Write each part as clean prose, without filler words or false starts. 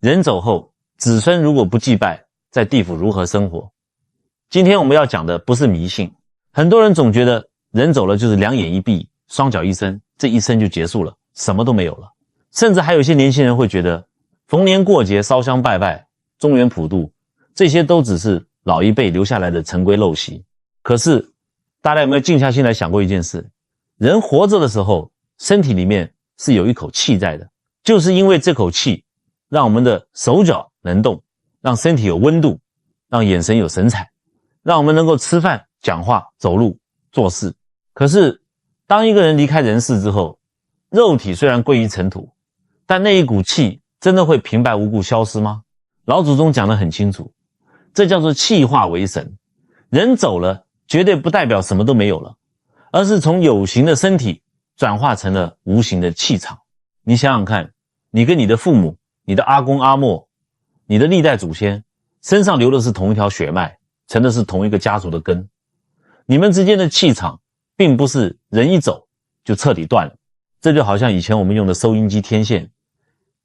人走后，子孙如果不祭拜，在地府如何生活？今天我们要讲的不是迷信，很多人总觉得人走了就是两眼一闭，双脚一伸，这一生就结束了，什么都没有了。甚至还有些年轻人会觉得，逢年过节烧香拜拜，中元普渡，这些都只是老一辈留下来的陈规陋习。可是大家有没有静下心来想过一件事？人活着的时候，身体里面是有一口气在的，就是因为这口气让我们的手脚能动，让身体有温度，让眼神有神采，让我们能够吃饭、讲话、走路、做事。可是当一个人离开人世之后，肉体虽然归于尘土，但那一股气真的会平白无故消失吗？老祖宗讲得很清楚，这叫做气化为神。人走了，绝对不代表什么都没有了，而是从有形的身体转化成了无形的气场。你想想看，你跟你的父母、你的阿公阿嬷、你的历代祖先身上流的是同一条血脉，成的是同一个家族的根。你们之间的气场并不是人一走就彻底断了。这就好像以前我们用的收音机天线，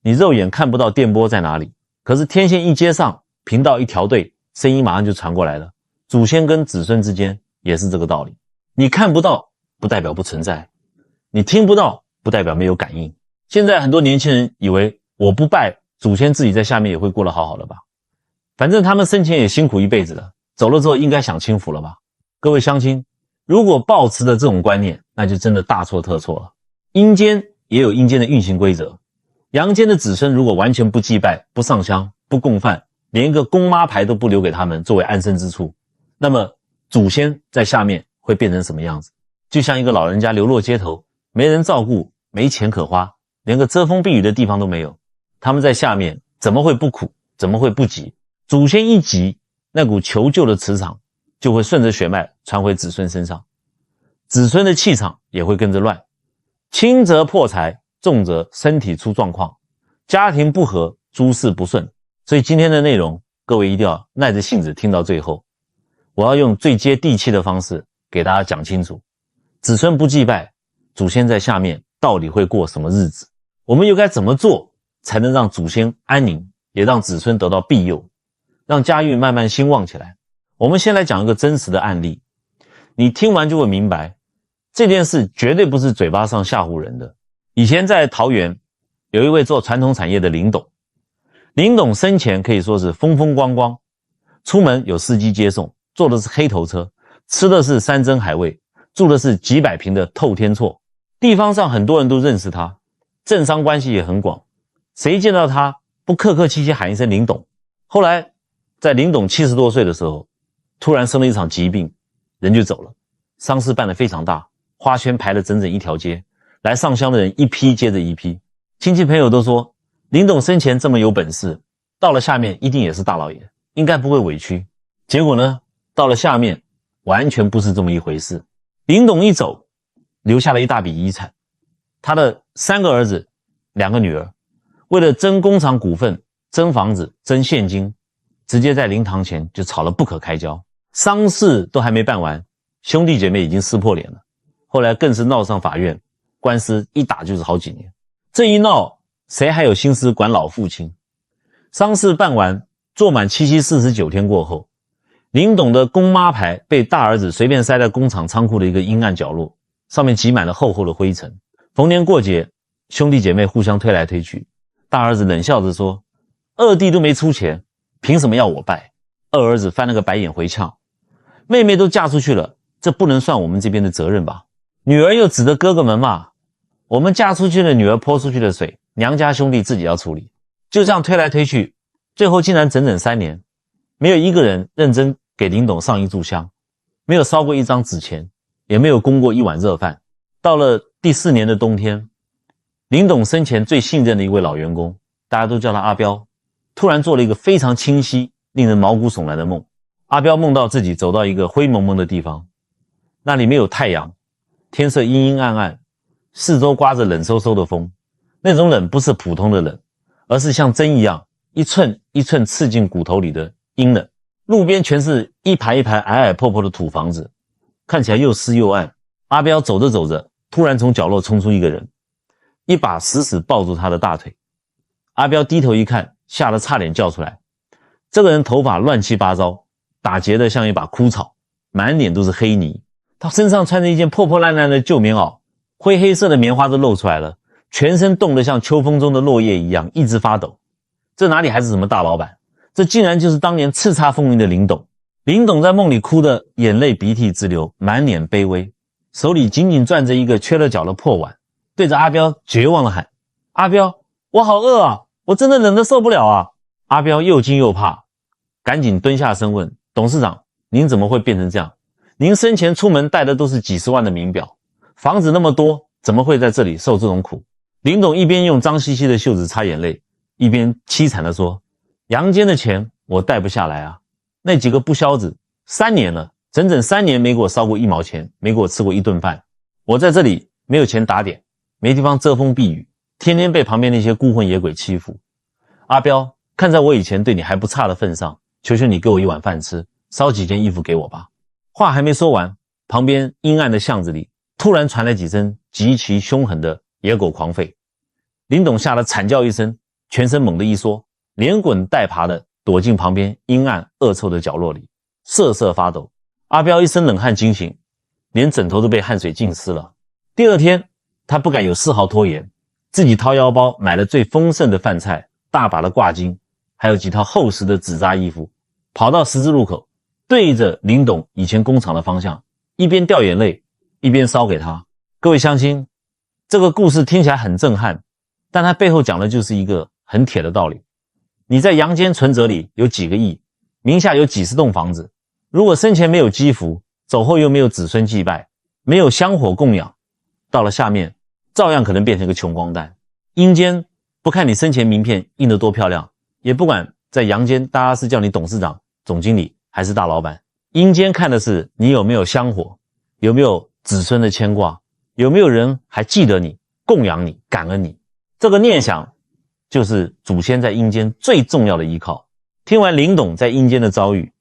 你肉眼看不到电波在哪里，可是天线一接上，频道一调对，声音马上就传过来了。祖先跟子孙之间也是这个道理，你看不到不代表不存在，你听不到不代表没有感应。现在很多年轻人以为我不拜祖先，自己在下面也会过得好好的吧，反正他们生前也辛苦一辈子了，走了之后应该享清福了吧。各位乡亲，如果抱持的这种观念，那就真的大错特错了。阴间也有阴间的运行规则，阳间的子孙如果完全不祭拜、不上香、不供饭，连一个公妈牌都不留给他们作为安身之处，那么祖先在下面会变成什么样子？就像一个老人家流落街头，没人照顾，没钱可花，连个遮风避雨的地方都没有，他们在下面怎么会不苦，怎么会不急？祖先一急，那股求救的磁场就会顺着血脉传回子孙身上，子孙的气场也会跟着乱，轻则破财，重则身体出状况，家庭不和，诸事不顺。所以今天的内容各位一定要耐着性子听到最后，我要用最接地气的方式给大家讲清楚，子孙不祭拜，祖先在下面到底会过什么日子，我们又该怎么做才能让祖先安宁，也让子孙得到庇佑，让家运慢慢兴旺起来。我们先来讲一个真实的案例，你听完就会明白，这件事绝对不是嘴巴上吓唬人的。以前在桃园有一位做传统产业的林董，林董生前可以说是风风光光，出门有司机接送，坐的是黑头车，吃的是山珍海味，住的是几百坪的透天厝，地方上很多人都认识他，政商关系也很广，谁见到他不客客气气喊一声林董。后来在林董70多岁的时候，突然生了一场疾病，人就走了，丧事办得非常大，花圈排了整整一条街，来上香的人一批接着一批，亲戚朋友都说林董生前这么有本事，到了下面一定也是大老爷，应该不会委屈。结果呢，到了下面完全不是这么一回事。林董一走，留下了一大笔遗产，他的3个儿子2个女儿，为了争工厂股份、争房子、争现金，直接在灵堂前就吵了不可开交，丧事都还没办完，兄弟姐妹已经撕破脸了，后来更是闹上法院，官司一打就是好几年。这一闹，谁还有心思管老父亲？丧事办完，坐满7七49天过后，林董的公妈牌被大儿子随便塞在工厂仓库的一个阴暗角落，上面挤满了厚厚的灰尘。逢年过节，兄弟姐妹互相推来推去，大儿子冷笑着说，二弟都没出钱，凭什么要我拜？二儿子翻了个白眼回呛，妹妹都嫁出去了，这不能算我们这边的责任吧？女儿又指着哥哥们骂，我们嫁出去的女儿泼出去的水，娘家兄弟自己要处理。就这样推来推去，最后竟然整整3年，没有一个人认真给林董上一炷香，没有烧过一张纸钱，也没有供过一碗热饭。到了第4年的冬天，林董生前最信任的一位老员工，大家都叫他阿彪，突然做了一个非常清晰令人毛骨悚然的梦。阿彪梦到自己走到一个灰蒙蒙的地方，那里没有太阳，天色阴阴暗暗，四周刮着冷飕飕的风，那种冷不是普通的冷，而是像针一样一寸一寸刺进骨头里的阴冷。路边全是一排一排矮矮破破的土房子，看起来又湿又暗。阿彪走着走着，突然从角落冲出一个人，一把死死抱住他的大腿。阿彪低头一看，吓得差点叫出来。这个人头发乱七八糟，打结的像一把枯草，满脸都是黑泥。他身上穿着一件破破烂烂的旧棉袄，灰黑色的棉花都露出来了，全身冻得像秋风中的落叶一样，一直发抖。这哪里还是什么大老板，这竟然就是当年叱咤风云的林董。林董在梦里哭得眼泪鼻涕直流，满脸卑微，手里紧紧攥着一个缺了角的破碗，对着阿彪绝望地喊：阿彪，我好饿啊，我真的冷得受不了啊。阿彪又惊又怕，赶紧蹲下身问：董事长，您怎么会变成这样？您生前出门带的都是几十万的名表，房子那么多，怎么会在这里受这种苦？林董一边用脏兮兮的袖子擦眼泪，一边凄惨地说：阳间的钱我带不下来啊，那几个不肖子3年了，整整3年没给我烧过1毛钱，没给我吃过1顿饭。我在这里没有钱打点，没地方遮风避雨，天天被旁边那些孤魂野鬼欺负。阿彪，看在我以前对你还不差的份上，求求你给我1碗饭吃，烧几件衣服给我吧。话还没说完，旁边阴暗的巷子里突然传来几声极其凶狠的野狗狂吠。林董吓得惨叫一声，全身猛地一缩，连滚带爬的躲进旁边阴暗恶臭的角落里，瑟瑟发抖。阿彪一身冷汗惊醒，连枕头都被汗水浸湿了。第二天他不敢有丝毫拖延，自己掏腰包买了最丰盛的饭菜，大把的挂金，还有几套厚实的纸扎衣服，跑到十字路口，对着林董以前工厂的方向，一边掉眼泪一边烧给他。各位乡亲，这个故事听起来很震撼，但它背后讲的就是一个很铁的道理。你在阳间存折里有几个亿，名下有几十栋房子，如果生前没有积福，走后又没有子孙祭拜，没有香火供养，到了下面照样可能变成个穷光蛋。阴间不看你生前名片印得多漂亮，也不管在阳间大家是叫你董事长、总经理还是大老板，阴间看的是你有没有香火，有没有子孙的牵挂，有没有人还记得你、供养你、感恩你。这个念想就是祖先在阴间最重要的依靠。听完林董在阴间的遭遇，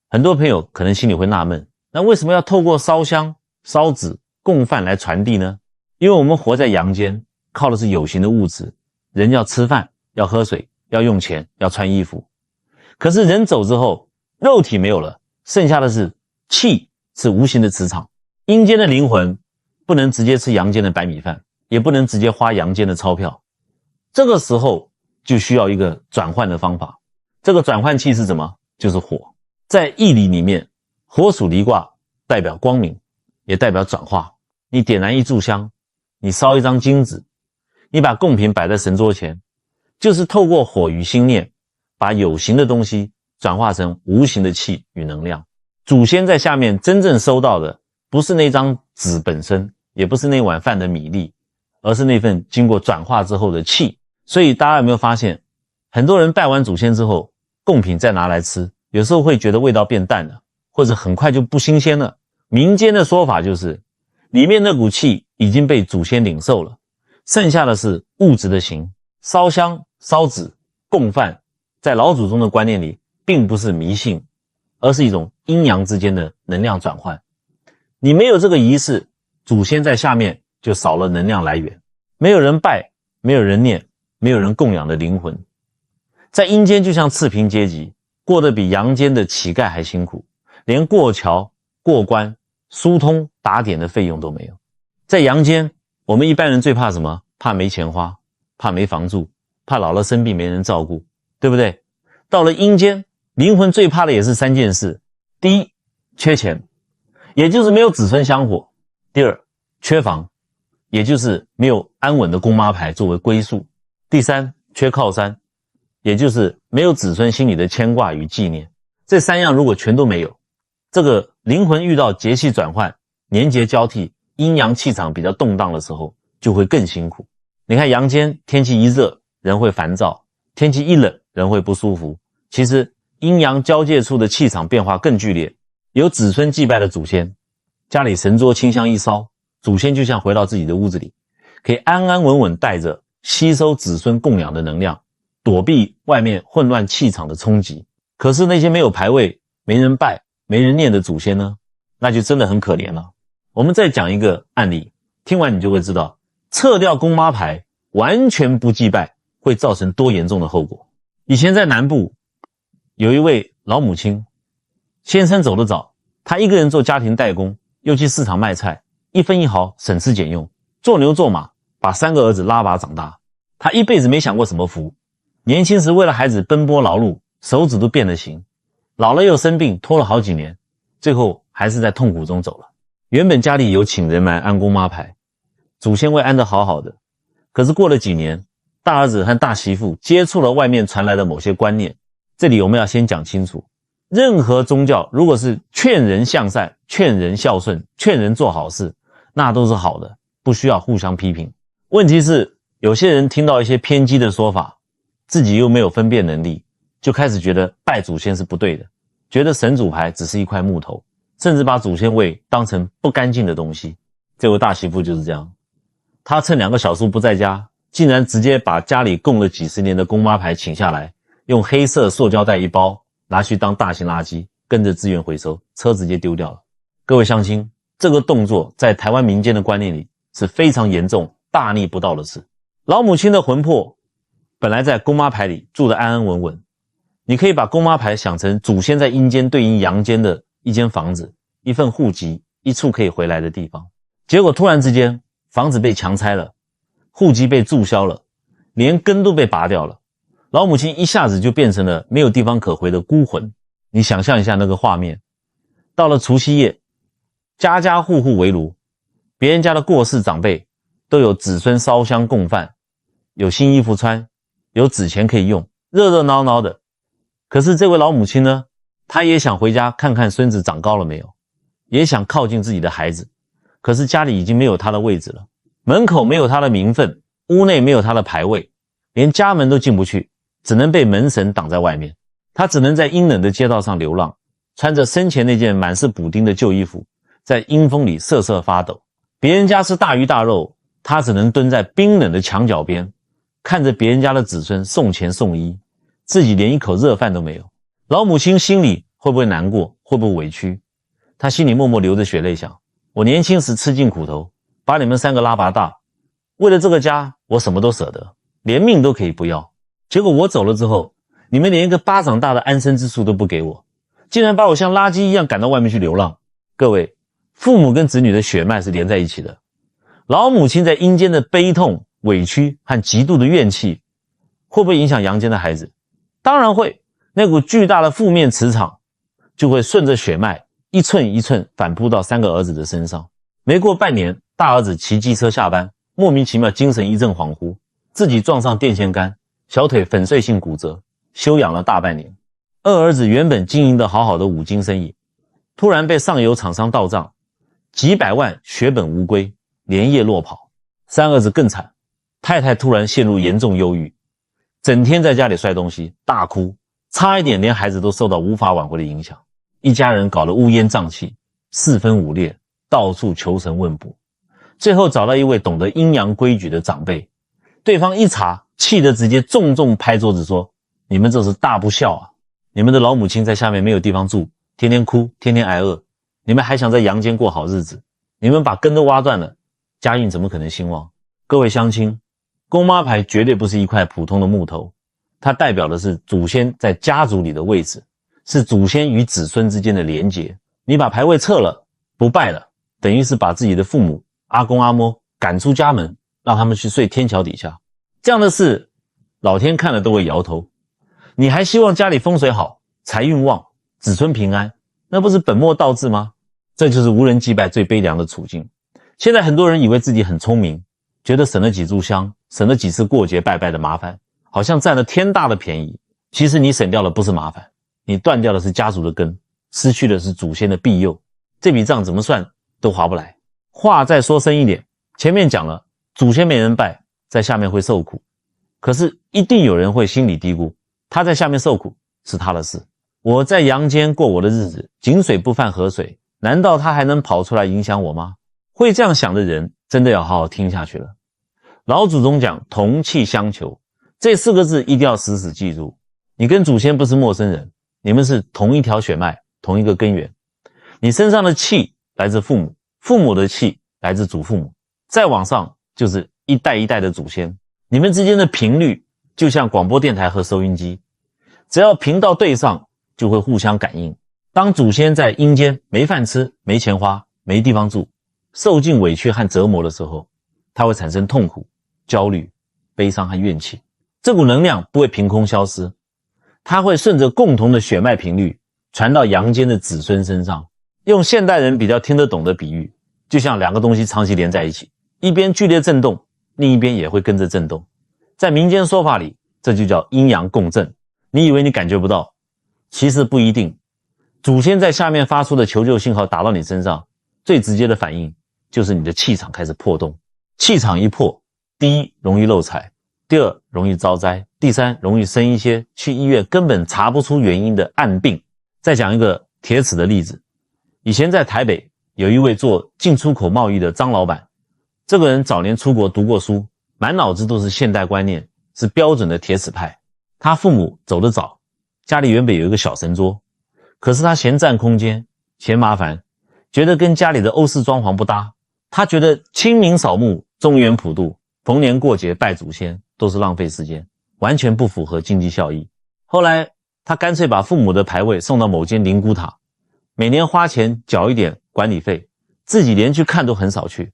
很多朋友可能心里会纳闷，那为什么要透过烧香、烧纸、供饭来传递呢？因为我们活在阳间，靠的是有形的物质，人要吃饭，要喝水，要用钱，要穿衣服。可是人走之后，肉体没有了，剩下的是气，是无形的磁场。阴间的灵魂不能直接吃阳间的白米饭，也不能直接花阳间的钞票，这个时候就需要一个转换的方法。这个转换器是什么？就是火。在义理里面，火属离卦，代表光明，也代表转化。你点燃一炷香，你烧一张金纸，你把贡品摆在神桌前，就是透过火与心念，把有形的东西转化成无形的气与能量。祖先在下面真正收到的，不是那张纸本身，也不是那碗饭的米粒，而是那份经过转化之后的气。所以大家有没有发现，很多人拜完祖先之后，贡品再拿来吃，有时候会觉得味道变淡了，或者很快就不新鲜了。民间的说法就是，里面那股气已经被祖先领受了，剩下的是物质的形。烧香、烧纸、供饭，在老祖宗的观念里，并不是迷信，而是一种阴阳之间的能量转换。你没有这个仪式，祖先在下面就少了能量来源，没有人拜，没有人念，没有人供养的灵魂。在阴间就像次贫阶级，过得比阳间的乞丐还辛苦，连过桥、过关、疏通、打点的费用都没有。在阳间，我们一般人最怕什么？怕没钱花，怕没房住，怕老了生病没人照顾，对不对？到了阴间，灵魂最怕的也是3件事。第一，缺钱，也就是没有子孙香火。第二，缺房，也就是没有安稳的公妈牌作为归宿。第三，缺靠山，也就是没有子孙心里的牵挂与纪念。这3样如果全都没有，这个灵魂遇到节气转换、年节交替、阴阳气场比较动荡的时候，就会更辛苦。你看阳间天气一热，人会烦躁，天气一冷，人会不舒服。其实阴阳交界处的气场变化更剧烈。有子孙祭拜的祖先，家里神桌清香一烧，祖先就像回到自己的屋子里，可以安安稳稳带着吸收子孙供养的能量，躲避外面混乱气场的冲击。可是那些没有牌位、没人拜、没人念的祖先呢，那就真的很可怜了。我们再讲一个案例，听完你就会知道，撤掉公妈牌，完全不祭拜，会造成多严重的后果。以前在南部有一位老母亲，先生走得早，她一个人做家庭代工，又去市场卖菜，一分一毫省吃俭用，做牛做马，把3个儿子拉拔长大。她一辈子没享过什么福，年轻时为了孩子奔波劳碌，手指都变了形，老了又生病，拖了好几年，最后还是在痛苦中走了。原本家里有请人来安公妈牌，祖先会安得好好的，可是过了几年，大儿子和大媳妇接触了外面传来的某些观念。这里我们要先讲清楚，任何宗教如果是劝人向善、劝人孝顺、劝人做好事，那都是好的，不需要互相批评。问题是有些人听到一些偏激的说法，自己又没有分辨能力，就开始觉得拜祖先是不对的，觉得神主牌只是一块木头，甚至把祖先位当成不干净的东西。这位大媳妇就是这样，她趁2个小叔不在家，竟然直接把家里供了几十年的公妈牌请下来，用黑色塑胶袋一包，拿去当大型垃圾，跟着资源回收，车直接丢掉了。各位乡亲，这个动作在台湾民间的观念里是非常严重、大逆不道的事。老母亲的魂魄本来在公妈牌里住得安安稳稳，你可以把公妈牌想成祖先在阴间对应阳间的一间房子，一份户籍，一处可以回来的地方。结果突然之间，房子被强拆了，户籍被注销了，连根都被拔掉了，老母亲一下子就变成了没有地方可回的孤魂。你想象一下那个画面，到了除夕夜，家家户户围炉，别人家的过世长辈都有子孙烧香供饭，有新衣服穿，有纸钱可以用，热热闹闹的。可是这位老母亲呢，她也想回家看看孙子长高了没有，也想靠近自己的孩子，可是家里已经没有她的位置了，门口没有她的名分，屋内没有她的牌位，连家门都进不去，只能被门神挡在外面。她只能在阴冷的街道上流浪，穿着生前那件满是补丁的旧衣服，在阴风里瑟瑟发抖。别人家吃大鱼大肉，她只能蹲在冰冷的墙角边，看着别人家的子孙送钱送衣，自己连一口热饭都没有。老母亲心里会不会难过，会不会委屈？她心里默默流着血泪想，我年轻时吃尽苦头，把你们3个拉拔大，为了这个家我什么都舍得，连命都可以不要，结果我走了之后，你们连一个巴掌大的安身之处都不给我，竟然把我像垃圾一样赶到外面去流浪。各位，父母跟子女的血脉是连在一起的，老母亲在阴间的悲痛、委屈和极度的怨气，会不会影响阳间的孩子？当然会，那股巨大的负面磁场就会顺着血脉一寸一寸反扑到3个儿子的身上。没过半年，大儿子骑机车下班，莫名其妙精神一阵恍惚，自己撞上电线杆，小腿粉碎性骨折，休养了大半年。二儿子原本经营的好好的五金生意，突然被上游厂商盗账，几百万血本无归，连夜落跑。三儿子更惨，太太突然陷入严重忧郁，整天在家里摔东西大哭，差一点连孩子都受到无法挽回的影响。一家人搞得乌烟瘴气，四分五裂，到处求神问卜，最后找到一位懂得阴阳规矩的长辈，对方一查，气得直接重重拍桌子说，你们这是大不孝啊，你们的老母亲在下面没有地方住，天天哭，天天挨饿，你们还想在阳间过好日子，你们把根都挖断了，家运怎么可能兴旺？各位乡亲，公妈牌绝对不是一块普通的木头，它代表的是祖先在家族里的位置，是祖先与子孙之间的连结。你把牌位撤了，不拜了，等于是把自己的父母阿公阿嬷赶出家门，让他们去睡天桥底下。这样的事老天看了都会摇头。你还希望家里风水好，财运旺，子孙平安，那不是本末倒置吗？这就是无人祭拜最悲凉的处境。现在很多人以为自己很聪明，觉得省了几炷香，省了几次过节拜拜的麻烦，好像占了天大的便宜。其实你省掉的不是麻烦，你断掉的是家族的根，失去的是祖先的庇佑，这笔账怎么算都划不来。话再说深一点，前面讲了，祖先没人拜，在下面会受苦，可是一定有人会心里嘀咕，他在下面受苦是他的事，我在阳间过我的日子，井水不犯河水，难道他还能跑出来影响我吗？会这样想的人真的要好好听下去了。老祖宗讲同气相求，这4个字一定要死死记住。你跟祖先不是陌生人，你们是同一条血脉，同一个根源。你身上的气来自父母，父母的气来自祖父母，再往上就是一代一代的祖先。你们之间的频率就像广播电台和收音机，只要频道对上，就会互相感应。当祖先在阴间没饭吃、没钱花、没地方住，受尽委屈和折磨的时候，它会产生痛苦、焦虑、悲伤和怨气。这股能量不会凭空消失，它会顺着共同的血脉频率传到阳间的子孙身上。用现代人比较听得懂的比喻，就像两个东西长期连在一起，一边剧烈震动，另一边也会跟着震动。在民间说法里，这就叫阴阳共振。你以为你感觉不到，其实不一定。祖先在下面发出的求救信号打到你身上，最直接的反应就是你的气场开始破洞。气场一破，第一，容易漏财；第二，容易招灾；第三，容易生一些去医院根本查不出原因的暗病。再讲一个铁齿的例子，以前在台北有一位做进出口贸易的张老板，这个人早年出国读过书，满脑子都是现代观念，是标准的铁齿派。他父母走得早，家里原本有一个小神桌，可是他嫌占空间，嫌麻烦，觉得跟家里的欧式装潢不搭。他觉得清明扫墓、中元普渡、逢年过节拜祖先都是浪费时间，完全不符合经济效益。后来他干脆把父母的牌位送到某间灵骨塔，每年花钱缴一点管理费，自己连去看都很少去。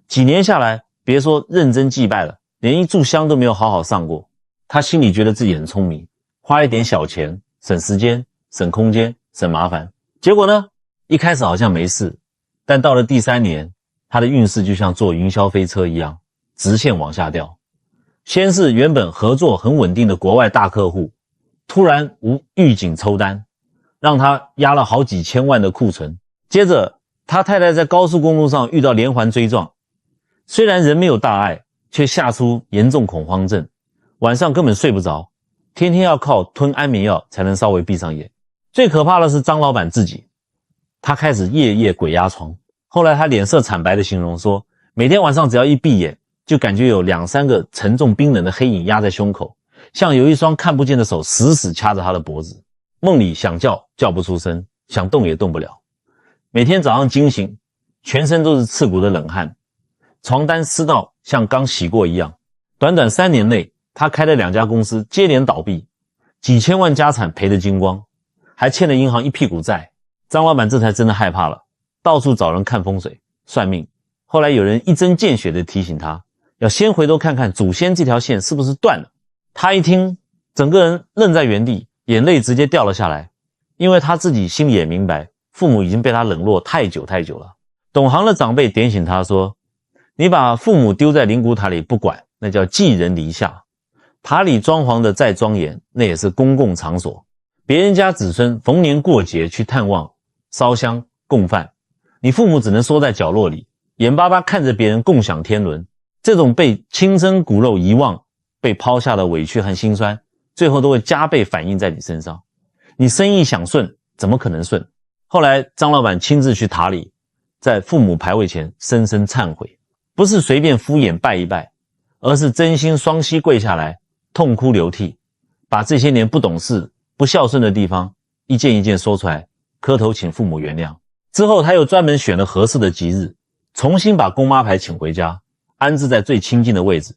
几年下来，别说认真祭拜了，连一炷香都没有好好上过。他心里觉得自己很聪明，花一点小钱，省时间、省空间、省麻烦。结果呢，一开始好像没事，但到了第3年，他的运势就像坐云霄飞车一样，直线往下掉。先是原本合作很稳定的国外大客户，突然无预警抽单，让他压了好几千万的库存。接着他太太在高速公路上遇到连环追撞，虽然人没有大碍，却吓出严重恐慌症，晚上根本睡不着，天天要靠吞安眠药才能稍微闭上眼。最可怕的是张老板自己，他开始夜夜鬼压床。后来他脸色惨白的形容说，每天晚上只要一闭眼，就感觉有2-3个沉重冰冷的黑影压在胸口，像有一双看不见的手死死掐着他的脖子。梦里想叫叫不出声，想动也动不了。每天早上惊醒，全身都是刺骨的冷汗，床单湿到像刚洗过一样。短短3年内，他开的2家公司接连倒闭，几千万家产赔得精光，还欠了银行一屁股债。张老板这才真的害怕了，到处找人看风水算命。后来有人一针见血地提醒他，要先回头看看祖先这条线是不是断了。他一听，整个人愣在原地，眼泪直接掉了下来，因为他自己心里也明白，父母已经被他冷落太久太久了。懂行的长辈点醒他说，你把父母丢在灵骨塔里不管，那叫寄人篱下。塔里装潢的再庄严，那也是公共场所，别人家子孙逢年过节去探望，烧香供饭，你父母只能缩在角落里，眼巴巴看着别人共享天伦。这种被亲生骨肉遗忘、被抛下的委屈和心酸，最后都会加倍反映在你身上。你生意想顺，怎么可能顺？后来张老板亲自去塔里，在父母牌位前深深忏悔，不是随便敷衍拜一拜，而是真心双膝跪下来，痛哭流涕，把这些年不懂事、不孝顺的地方一件一件说出来，磕头请父母原谅。之后他又专门选了合适的吉日，重新把公妈牌请回家，安置在最亲近的位置，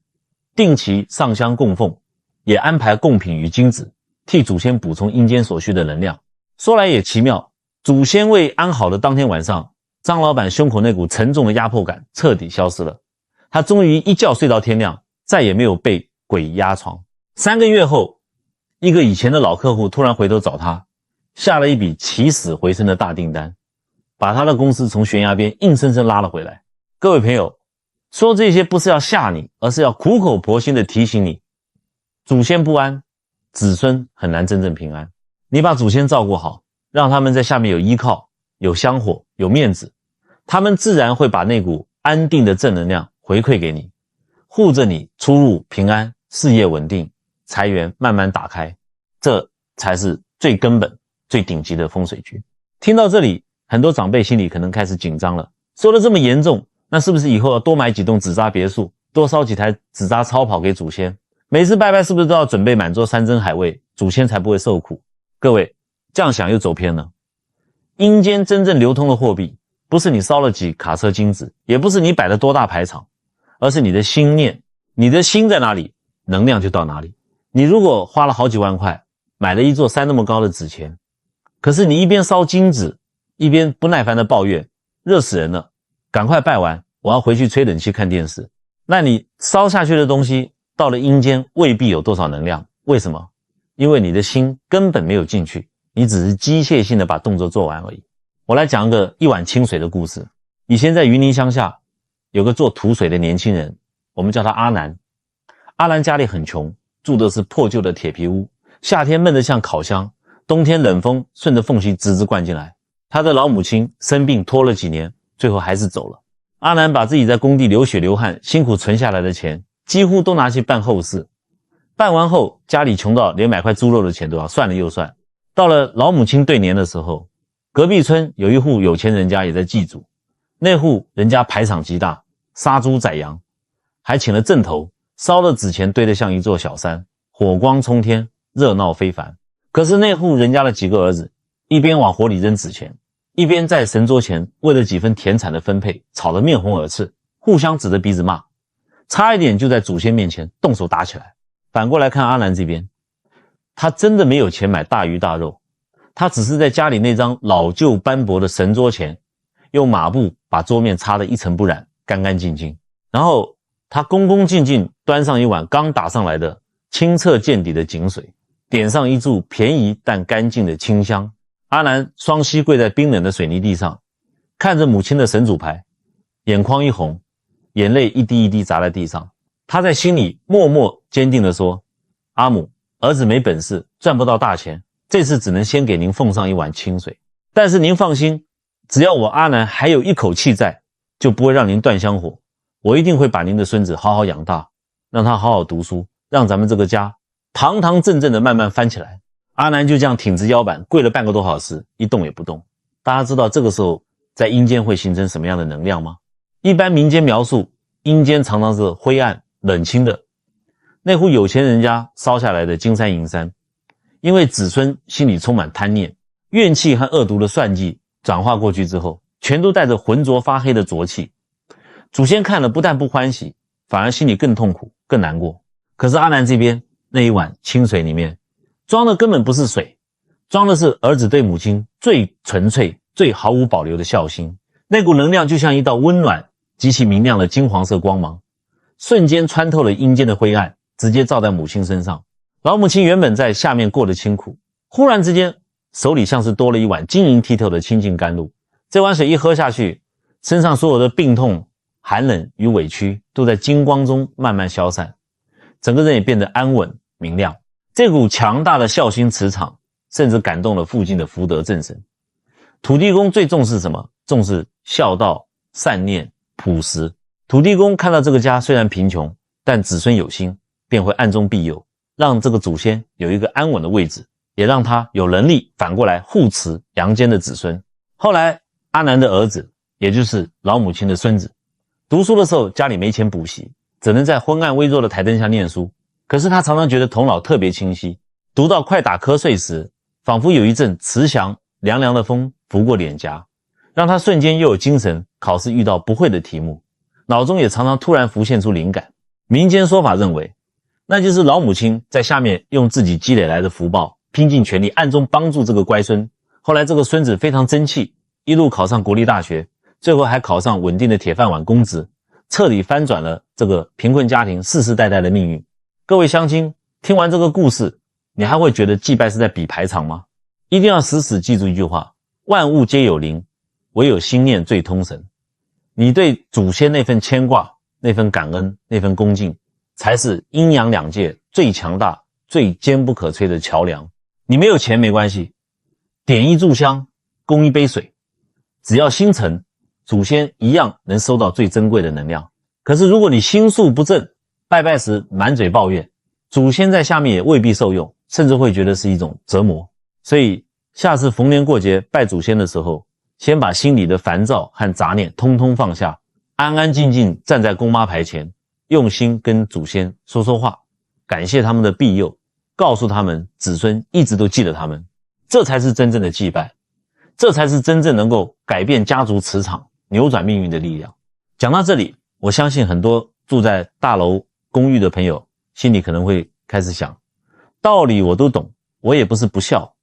定期上香供奉，也安排贡品与金子，替祖先补充阴间所需的能量。说来也奇妙，祖先未安好的当天晚上，张老板胸口那股沉重的压迫感彻底消失了，他终于一觉睡到天亮，再也没有被鬼压床。3个月后，一个以前的老客户突然回头找他，下了一笔起死回生的大订单，把他的公司从悬崖边硬生生拉了回来。各位朋友，说这些不是要吓你，而是要苦口婆心的提醒你，祖先不安，子孙很难真正平安。你把祖先照顾好，让他们在下面有依靠，有香火，有面子，他们自然会把那股安定的正能量回馈给你，护着你出入平安，事业稳定，财源慢慢打开。这才是最根本最顶级的风水局。听到这里，很多长辈心里可能开始紧张了，说得这么严重，那是不是以后要多买几栋纸扎别墅，多烧几台纸扎超跑给祖先？每次拜拜是不是都要准备满桌山珍海味，祖先才不会受苦？各位，这样想又走偏了。阴间真正流通的货币，不是你烧了几卡车金子，也不是你摆了多大排场，而是你的心念。你的心在哪里，能量就到哪里。你如果花了好几万块买了一座山那么高的纸钱，可是你一边烧金纸，一边不耐烦的抱怨，热死人了，赶快拜完，我要回去吹冷气看电视。那你烧下去的东西到了阴间未必有多少能量，为什么？因为你的心根本没有进去，你只是机械性的把动作做完而已。我来讲一个一碗清水的故事。以前在云林乡下有个做土水的年轻人，我们叫他阿南。阿南家里很穷，住的是破旧的铁皮屋，夏天闷得像烤箱，冬天冷风顺着缝隙直直灌进来。他的老母亲生病拖了几年，最后还是走了。阿南把自己在工地流血流汗辛苦存下来的钱几乎都拿去办后事，办完后家里穷到连买块猪肉的钱都要算了又算。到了老母亲对年的时候，隔壁村有一户有钱人家也在祭祖，那户人家排场极大，杀猪宰羊，还请了阵头，烧的纸钱堆得像一座小山，火光冲天，热闹非凡。可是那户人家的几个儿子一边往火里扔纸钱，一边在神桌前为了几分田产的分配吵得面红耳赤，互相指着鼻子骂，差一点就在祖先面前动手打起来。反过来看阿南这边，他真的没有钱买大鱼大肉，他只是在家里那张老旧斑驳的神桌前用抹布把桌面擦得一尘不染，干干净净，然后他恭恭敬敬端上一碗刚打上来的清澈见底的井水，点上一柱便宜但干净的清香。阿南双膝跪在冰冷的水泥地上，看着母亲的神主牌，眼眶一红，眼泪一滴一滴砸在地上。他在心里默默坚定地说，阿母，儿子没本事，赚不到大钱，这次只能先给您奉上一碗清水，但是您放心，只要我阿南还有一口气在，就不会让您断香火，我一定会把您的孙子好好养大，让他好好读书，让咱们这个家堂堂正正的慢慢翻起来。阿南就这样挺直腰板跪了半个多小时，一动也不动。大家知道这个时候在阴间会形成什么样的能量吗？一般民间描述，阴间常常是灰暗冷清的。那户有钱人家烧下来的金山银山，因为子孙心里充满贪念，怨气和恶毒的算计转化过去之后，全都带着浑浊发黑的浊气。祖先看了不但不欢喜，反而心里更痛苦更难过。可是阿南这边那一碗清水里面装的根本不是水，装的是儿子对母亲最纯粹最毫无保留的孝心。那股能量就像一道温暖极其明亮的金黄色光芒，瞬间穿透了阴间的灰暗，直接照在母亲身上。老母亲原本在下面过得清苦，忽然之间手里像是多了一碗晶莹剔透的清净甘露，这碗水一喝下去，身上所有的病痛寒冷与委屈都在金光中慢慢消散，整个人也变得安稳明亮。这股强大的孝心磁场甚至感动了附近的福德正神。土地公最重视什么？重视孝道善念朴实。土地公看到这个家虽然贫穷，但子孙有心，便会暗中庇佑，让这个祖先有一个安稳的位置，也让他有能力反过来护持阳间的子孙。后来阿南的儿子，也就是老母亲的孙子，读书的时候家里没钱补习，只能在昏暗微弱的台灯下念书。可是他常常觉得头脑特别清晰，读到快打瞌睡时，仿佛有一阵慈祥凉凉的风拂过脸颊，让他瞬间又有精神考试遇到不会的题目，脑中也常常突然浮现出灵感。民间说法认为，那就是老母亲在下面用自己积累来的福报，拼尽全力暗中帮助这个乖孙。后来这个孙子非常争气，一路考上国立大学，最后还考上稳定的铁饭碗公职，彻底翻转了这个贫困家庭世世代代的命运。各位乡亲，听完这个故事，你还会觉得祭拜是在比排场吗？一定要死死记住一句话，万物皆有灵，唯有心念最通神。你对祖先那份牵挂，那份感恩，那份恭敬，才是阴阳两界最强大最坚不可摧的桥梁。你没有钱没关系，点一炷香，供一杯水，只要心诚，祖先一样能收到最珍贵的能量。可是如果你心术不正，拜拜时满嘴抱怨，祖先在下面也未必受用，甚至会觉得是一种折磨。所以下次逢年过节拜祖先的时候，先把心里的烦躁和杂念通通放下，安安静静站在公妈牌前，用心跟祖先说说话，感谢他们的庇佑，告诉他们子孙一直都记得他们，这才是真正的祭拜，这才是真正能够改变家族磁场扭转命运的力量。讲到这里，我相信很多住在大楼公寓的朋友心里可能会开始想，道理我都懂，我也不是不孝，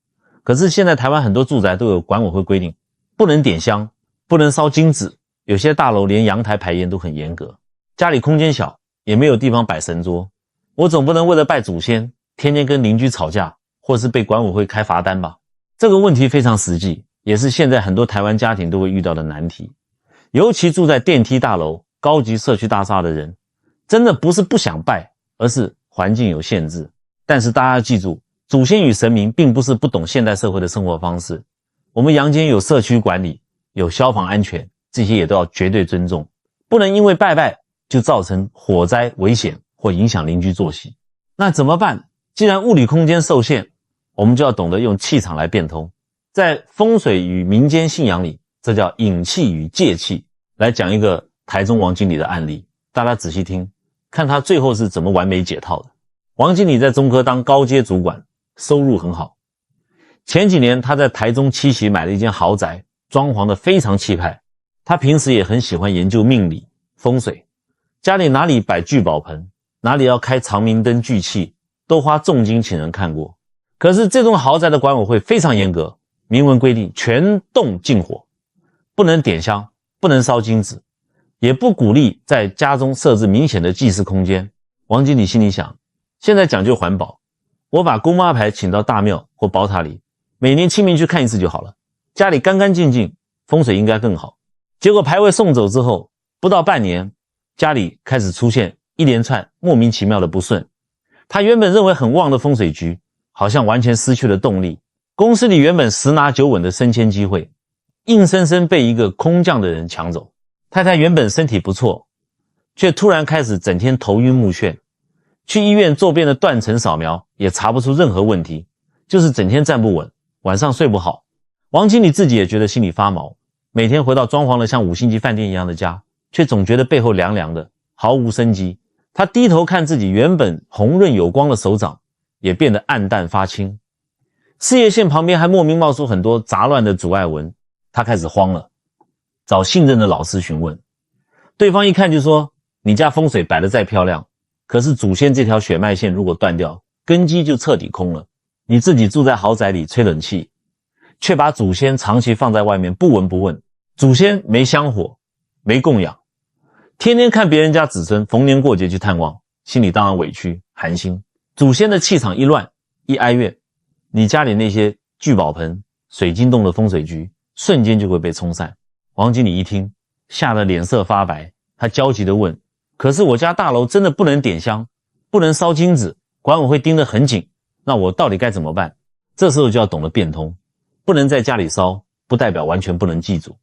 可是现在台湾很多住宅都有管委会规定，不能点香，不能烧金纸，有些大楼连阳台排烟都很严格。家里空间小，也没有地方摆神桌，我总不能为了拜祖先，天天跟邻居吵架，或是被管委会开罚单吧。这个问题非常实际，也是现在很多台湾家庭都会遇到的难题。尤其住在电梯大楼、高级社区大厦的人，真的不是不想拜，而是环境有限制。但是大家要记住，祖先与神明并不是不懂现代社会的生活方式。我们阳间有社区管理，有消防安全，这些也都要绝对尊重，不能因为拜拜就造成火灾危险或影响邻居作息。那怎么办？既然物理空间受限，我们就要懂得用气场来变通。在风水与民间信仰里，这叫引气与借气。来讲一个台中王经理的案例，大家仔细听，看他最后是怎么完美解套的。王经理在中科当高阶主管，收入很好。前几年他在台中七期买了一间豪宅，装潢的非常气派。他平时也很喜欢研究命理、风水，家里哪里摆聚宝盆，哪里要开长明灯聚气，都花重金请人看过。可是这栋豪宅的管委会非常严格，明文规定全栋禁火，不能点香，不能烧金纸，也不鼓励在家中设置明显的祭祀空间。王经理心里想，现在讲究环保，我把公妈牌请到大庙或宝塔里，每年清明去看一次就好了，家里干干净净，风水应该更好。结果牌位送走之后，不到半年，家里开始出现一连串莫名其妙的不顺。他原本认为很旺的风水局，好像完全失去了动力。公司里原本10拿9稳的升迁机会，硬生生被一个空降的人抢走。太太原本身体不错，却突然开始整天头晕目眩，去医院做遍了断层扫描，也查不出任何问题，就是整天站不稳，晚上睡不好。王经理自己也觉得心里发毛，每天回到装潢的像5星级饭店一样的家，却总觉得背后凉凉的，毫无生机。他低头看自己原本红润有光的手掌，也变得暗淡发青。事业线旁边还莫名冒出很多杂乱的阻碍纹，他开始慌了，找信任的老师询问。对方一看就说，你家风水摆得再漂亮，可是祖先这条血脉线如果断掉，根基就彻底空了。你自己住在豪宅里吹冷气，却把祖先长期放在外面不闻不问，祖先没香火，没供养，天天看别人家子孙逢年过节去探望，心里当然委屈寒心。祖先的气场一乱一哀怨，你家里那些聚宝盆、水晶洞的风水局瞬间就会被冲散。王经理一听，吓得脸色发白，他焦急地问，可是我家大楼真的不能点香，不能烧金纸，管委会盯得很紧，那我到底该怎么办？这时候就要懂得变通，不能在家里烧，不代表完全不能祭祖，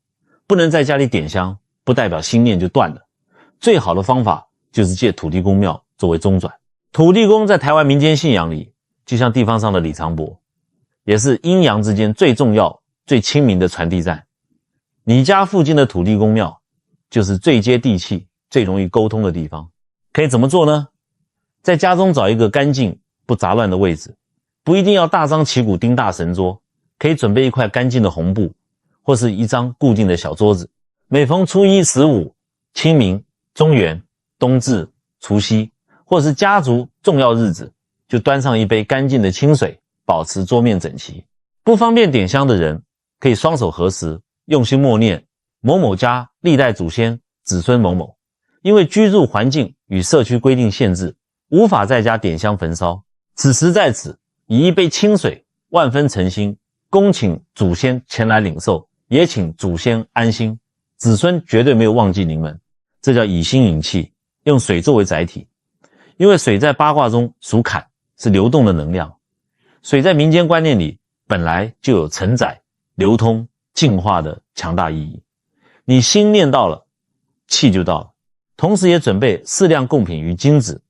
不能在家里点香，不代表心念就断了。最好的方法就是借土地公庙作为中转。土地公在台湾民间信仰里，就像地方上的李长伯，也是阴阳之间最重要、最亲民的传递站。你家附近的土地公庙，就是最接地气、最容易沟通的地方。可以怎么做呢？在家中找一个干净、不杂乱的位置，不一定要大张旗鼓钉大神桌，可以准备一块干净的红布，或是一张固定的小桌子。每逢初一、15、清明、中元、冬至、除夕，或是家族重要日子，就端上一杯干净的清水，保持桌面整齐。不方便点香的人，可以双手合十，用心默念某某家历代祖先子孙某某。因为居住环境与社区规定限制，无法在家点香焚烧，此时在此以一杯清水万分诚心恭请祖先前来领受，也请祖先安心，子孙绝对没有忘记您们。这叫以心引气，用水作为载体。因为水在八卦中属坎，是流动的能量。水在民间观念里本来就有承载、流通、净化的强大意义。你心念到了，气就到了。同时也准备适量贡品与金子，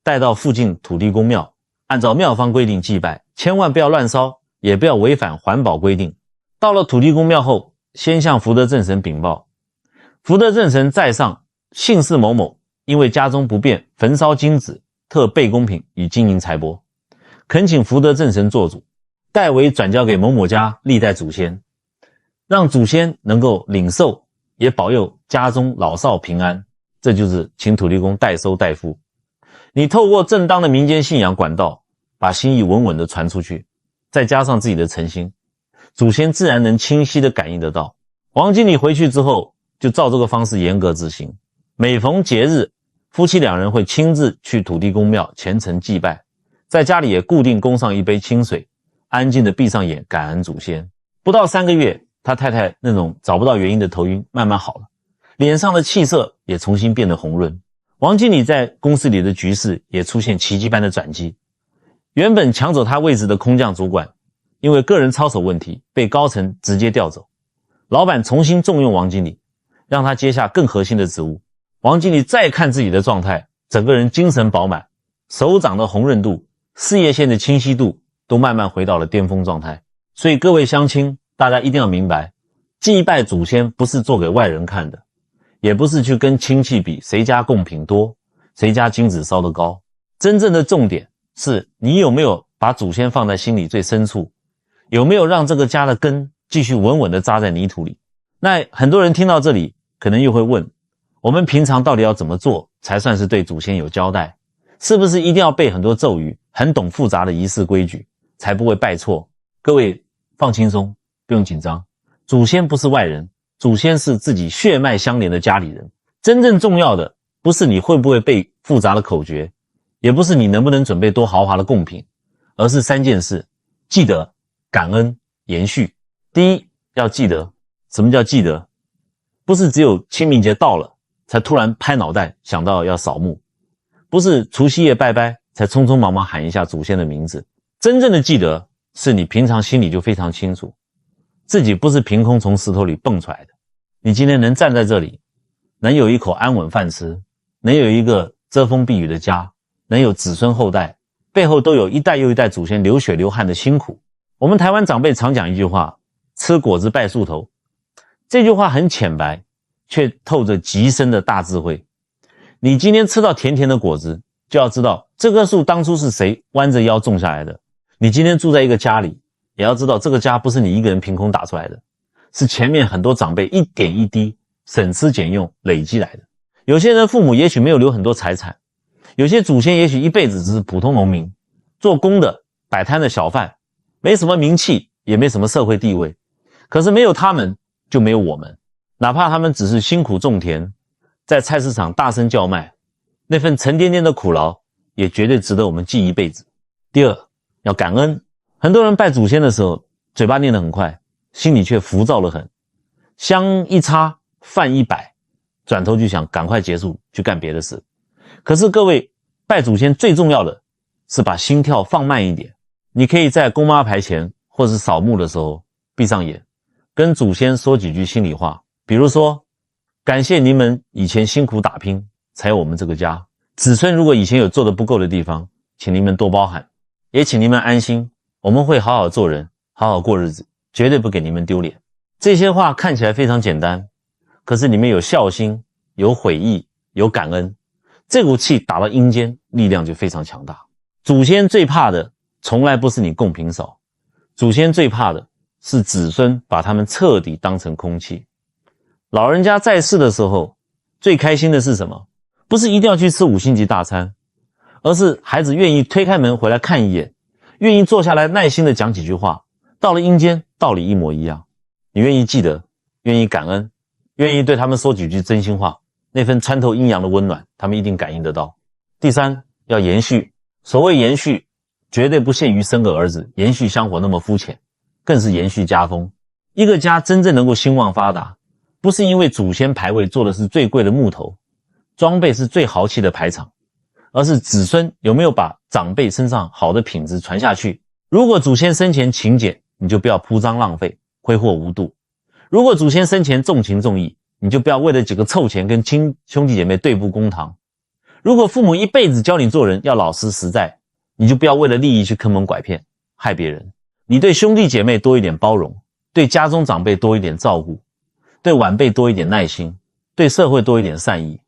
带到附近土地公庙，按照庙方规定祭拜，千万不要乱烧，也不要违反环保规定。到了土地公庙后，先向福德正神禀报，福德正神在上，姓氏某某因为家中不便焚烧金子，特备贡品与金银财帛，恳请福德正神做主，代为转交给某某家历代祖先，让祖先能够领受，也保佑家中老少平安。这就是请土地公代收代付。你透过正当的民间信仰管道，把心意稳稳地传出去，再加上自己的诚心，祖先自然能清晰地感应得到。王经理回去之后，就照这个方式严格执行。每逢节日，夫妻两人会亲自去土地公庙虔诚祭拜，在家里也固定供上一杯清水，安静地闭上眼感恩祖先。不到3个月，他太太那种找不到原因的头晕慢慢好了，脸上的气色也重新变得红润。王经理在公司里的局势也出现奇迹般的转机。原本抢走他位置的空降主管，因为个人操守问题被高层直接调走，老板重新重用王经理，让他接下更核心的职务。王经理再看自己的状态，整个人精神饱满，手掌的红润度、事业线的清晰度都慢慢回到了巅峰状态。所以各位乡亲，大家一定要明白，祭拜祖先不是做给外人看的，也不是去跟亲戚比谁家贡品多，谁家金子烧得高。真正的重点是你有没有把祖先放在心里最深处，有没有让这个家的根继续稳稳地扎在泥土里。那很多人听到这里可能又会问，我们平常到底要怎么做才算是对祖先有交代？是不是一定要背很多咒语，很懂复杂的仪式规矩，才不会拜错？各位放轻松，不用紧张，祖先不是外人，祖先是自己血脉相连的家里人。真正重要的不是你会不会背复杂的口诀，也不是你能不能准备多豪华的贡品，而是3件事：记得、感恩、延续。第一，要记得。什么叫记得？不是只有清明节到了才突然拍脑袋想到要扫墓，不是除夕夜拜拜才匆匆忙忙喊一下祖先的名字。真正的记得是你平常心里就非常清楚，自己不是凭空从石头里蹦出来的。你今天能站在这里，能有一口安稳饭吃，能有一个遮风避雨的家，能有子孙后代，背后都有一代又一代祖先流血流汗的辛苦。我们台湾长辈常讲一句话，吃果子拜树头。这句话很浅白，却透着极深的大智慧。你今天吃到甜甜的果子，就要知道这棵树当初是谁弯着腰种下来的。你今天住在一个家里，也要知道这个家不是你一个人凭空打出来的，是前面很多长辈一点一滴省吃俭用累积来的。有些人父母也许没有留很多财产，有些祖先也许一辈子只是普通农民，做工的、摆摊的小贩，没什么名气，也没什么社会地位。可是没有他们就没有我们，哪怕他们只是辛苦种田，在菜市场大声叫卖，那份沉甸甸的苦劳也绝对值得我们记一辈子。第二，要感恩。很多人拜祖先的时候，嘴巴念得很快，心里却浮躁得很，香一插，饭一摆，转头就想赶快结束，去干别的事。可是各位，拜祖先最重要的是把心跳放慢一点。你可以在公妈牌前或是扫墓的时候闭上眼，跟祖先说几句心里话，比如说，感谢你们以前辛苦打拼，才有我们这个家。子孙如果以前有做得不够的地方，请你们多包涵，也请你们安心，我们会好好做人，好好过日子，绝对不给你们丢脸。这些话看起来非常简单，可是里面有孝心，有悔意，有感恩，这股气打到阴间，力量就非常强大。祖先最怕的从来不是你贡品少，祖先最怕的是子孙把他们彻底当成空气。老人家在世的时候，最开心的是什么？不是一定要去吃5星级大餐，而是孩子愿意推开门回来看一眼，愿意坐下来耐心地讲几句话。到了阴间，道理一模一样。你愿意记得，愿意感恩，愿意对他们说几句真心话，那份穿透阴阳的温暖，他们一定感应得到。第三，要延续。所谓延续，绝对不限于生个儿子，延续香火那么肤浅，更是延续家风。一个家真正能够兴旺发达，不是因为祖先牌位做的是最贵的木头，装备是最豪气的排场，而是子孙有没有把长辈身上好的品质传下去。如果祖先生前勤俭，你就不要铺张浪费，挥霍无度；如果祖先生前重情重义，你就不要为了几个臭钱跟兄弟姐妹对簿公堂；如果父母一辈子教你做人要老实实在，你就不要为了利益去坑蒙拐骗，害别人。你对兄弟姐妹多一点包容，对家中长辈多一点照顾，对晚辈多一点耐心，对社会多一点善意。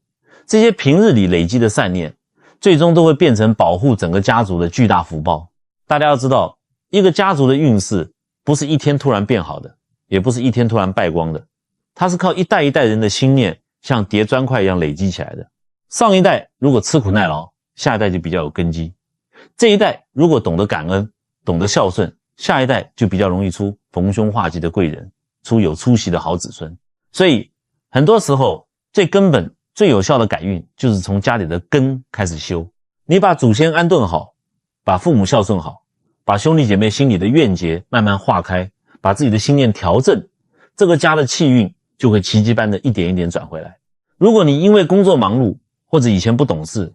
这些平日里累积的善念，最终都会变成保护整个家族的巨大福报。大家要知道，一个家族的运势不是一天突然变好的，也不是一天突然败光的，它是靠一代一代人的心念像叠砖块一样累积起来的。上一代如果吃苦耐劳，下一代就比较有根基。这一代如果懂得感恩，懂得孝顺，下一代就比较容易出逢凶化吉的贵人，出有出息的好子孙。所以很多时候最根本最有效的改运就是从家里的根开始修。你把祖先安顿好，把父母孝顺好，把兄弟姐妹心里的怨结慢慢化开，把自己的心念调正，这个家的气运就会奇迹般的一点一点转回来。如果你因为工作忙碌，或者以前不懂事，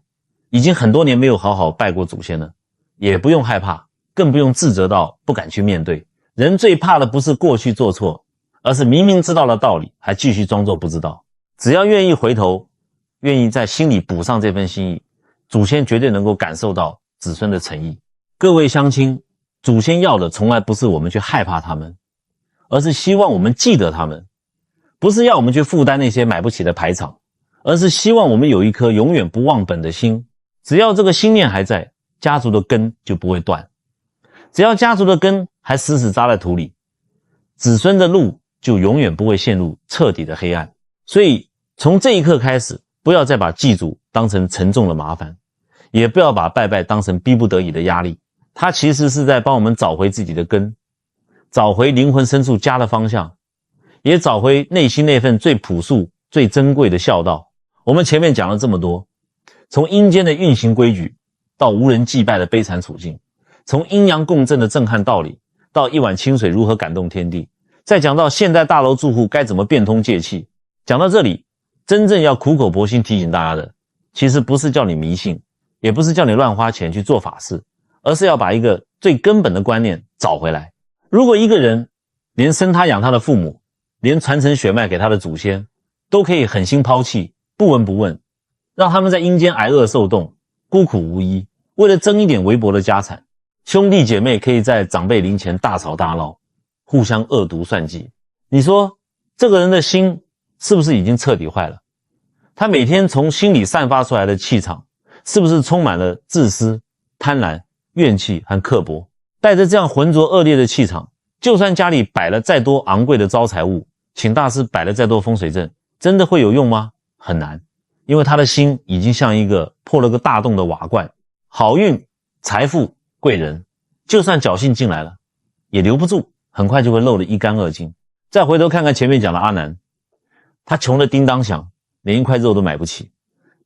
已经很多年没有好好拜过祖先了，也不用害怕，更不用自责到不敢去面对。人最怕的不是过去做错，而是明明知道了道理还继续装作不知道。只要愿意回头，愿意在心里补上这份心意，祖先绝对能够感受到子孙的诚意。各位乡亲，祖先要的从来不是我们去害怕他们，而是希望我们记得他们，不是要我们去负担那些买不起的排场，而是希望我们有一颗永远不忘本的心。只要这个心念还在，家族的根就不会断。只要家族的根还死死扎在土里，子孙的路就永远不会陷入彻底的黑暗。所以从这一刻开始，不要再把祭祖当成沉重的麻烦，也不要把拜拜当成逼不得已的压力。它其实是在帮我们找回自己的根，找回灵魂深处家的方向，也找回内心那份最朴素最珍贵的孝道。我们前面讲了这么多，从阴间的运行规矩到无人祭拜的悲惨处境，从阴阳共振的震撼道理到一碗清水如何感动天地，再讲到现代大楼住户该怎么变通戒气。讲到这里，真正要苦口婆心提醒大家的，其实不是叫你迷信，也不是叫你乱花钱去做法事，而是要把一个最根本的观念找回来。如果一个人连生他养他的父母，连传承血脉给他的祖先都可以狠心抛弃，不闻不问，让他们在阴间挨饿受冻，孤苦无依，为了争一点微薄的家产，兄弟姐妹可以在长辈灵前大吵大闹，互相恶毒算计。你说这个人的心是不是已经彻底坏了？他每天从心里散发出来的气场，是不是充满了自私、贪婪、怨气和刻薄？带着这样浑浊恶劣的气场，就算家里摆了再多昂贵的招财物，请大师摆了再多风水阵，真的会有用吗？很难，因为他的心已经像一个破了个大洞的瓦罐，好运、财富、贵人，就算侥幸进来了，也留不住，很快就会漏得一干二净。再回头看看前面讲的阿南，他穷得叮当响，连一块肉都买不起，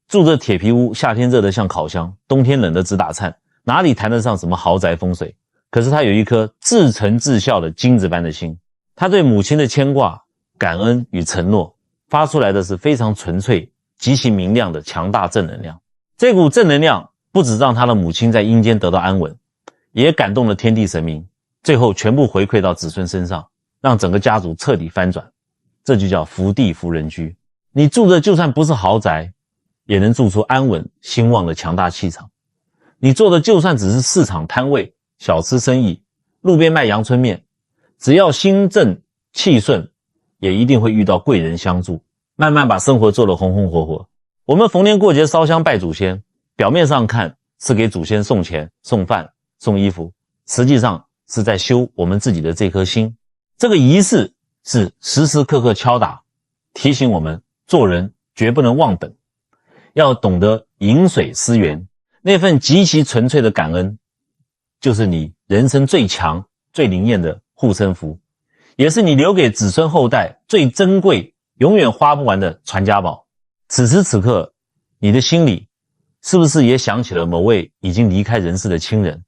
住着铁皮屋，夏天热得像烤箱，冬天冷得直打颤，哪里谈得上什么豪宅风水？可是他有一颗至诚至孝的金子般的心，他对母亲的牵挂、感恩与承诺，发出来的是非常纯粹、极其明亮的强大正能量。这股正能量不只让他的母亲在阴间得到安稳，也感动了天地神明，最后全部回馈到子孙身上，让整个家族彻底翻转。这就叫福地福人居。你住的就算不是豪宅，也能住出安稳兴旺的强大气场。你做的就算只是市场摊位、小吃生意，路边卖阳春面，只要心正气顺，也一定会遇到贵人相助，慢慢把生活做得红红火火。我们逢年过节烧香拜祖先，表面上看是给祖先送钱、送饭、送衣服，实际上是在修我们自己的这颗心。这个仪式是时时刻刻敲打，提醒我们做人绝不能忘本，要懂得饮水思源，那份极其纯粹的感恩，就是你人生最强最灵验的护身符，也是你留给子孙后代最珍贵永远花不完的传家宝。此时此刻，你的心里是不是也想起了某位已经离开人世的亲人？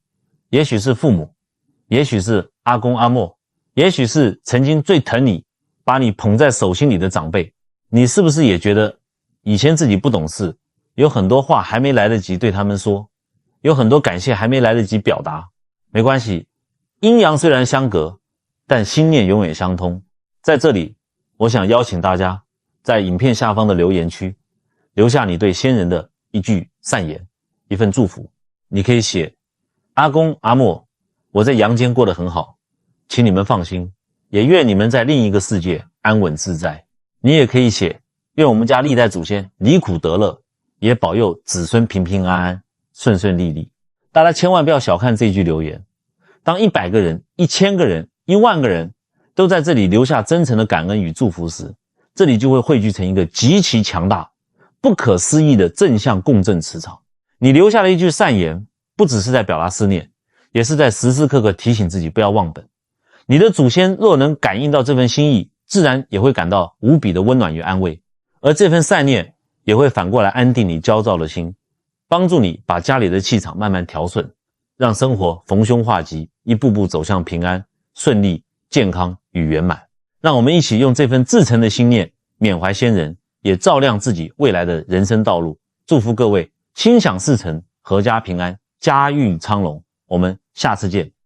也许是父母，也许是阿公阿嬷，也许是曾经最疼你把你捧在手心里的长辈。你是不是也觉得以前自己不懂事，有很多话还没来得及对他们说，有很多感谢还没来得及表达？没关系，阴阳虽然相隔，但心念永远相通。在这里，我想邀请大家在影片下方的留言区留下你对先人的一句善言，一份祝福。你可以写：阿公阿嬷，我在阳间过得很好，请你们放心，也愿你们在另一个世界安稳自在。你也可以写：愿我们家历代祖先离苦得乐，也保佑子孙平平安安、顺顺利利。大家千万不要小看这句留言，当100个人、1000个人、10000个人都在这里留下真诚的感恩与祝福时，这里就会汇聚成一个极其强大、不可思议的正向共振磁场。你留下了一句善言，不只是在表达思念，也是在时时刻刻提醒自己不要忘本。你的祖先若能感应到这份心意，自然也会感到无比的温暖与安慰，而这份善念也会反过来安定你焦躁的心，帮助你把家里的气场慢慢调顺，让生活逢凶化吉，一步步走向平安、顺利、健康与圆满。让我们一起用这份至诚的心念缅怀先人，也照亮自己未来的人生道路。祝福各位心想事成，阖家平安，家运昌隆。我们下次见。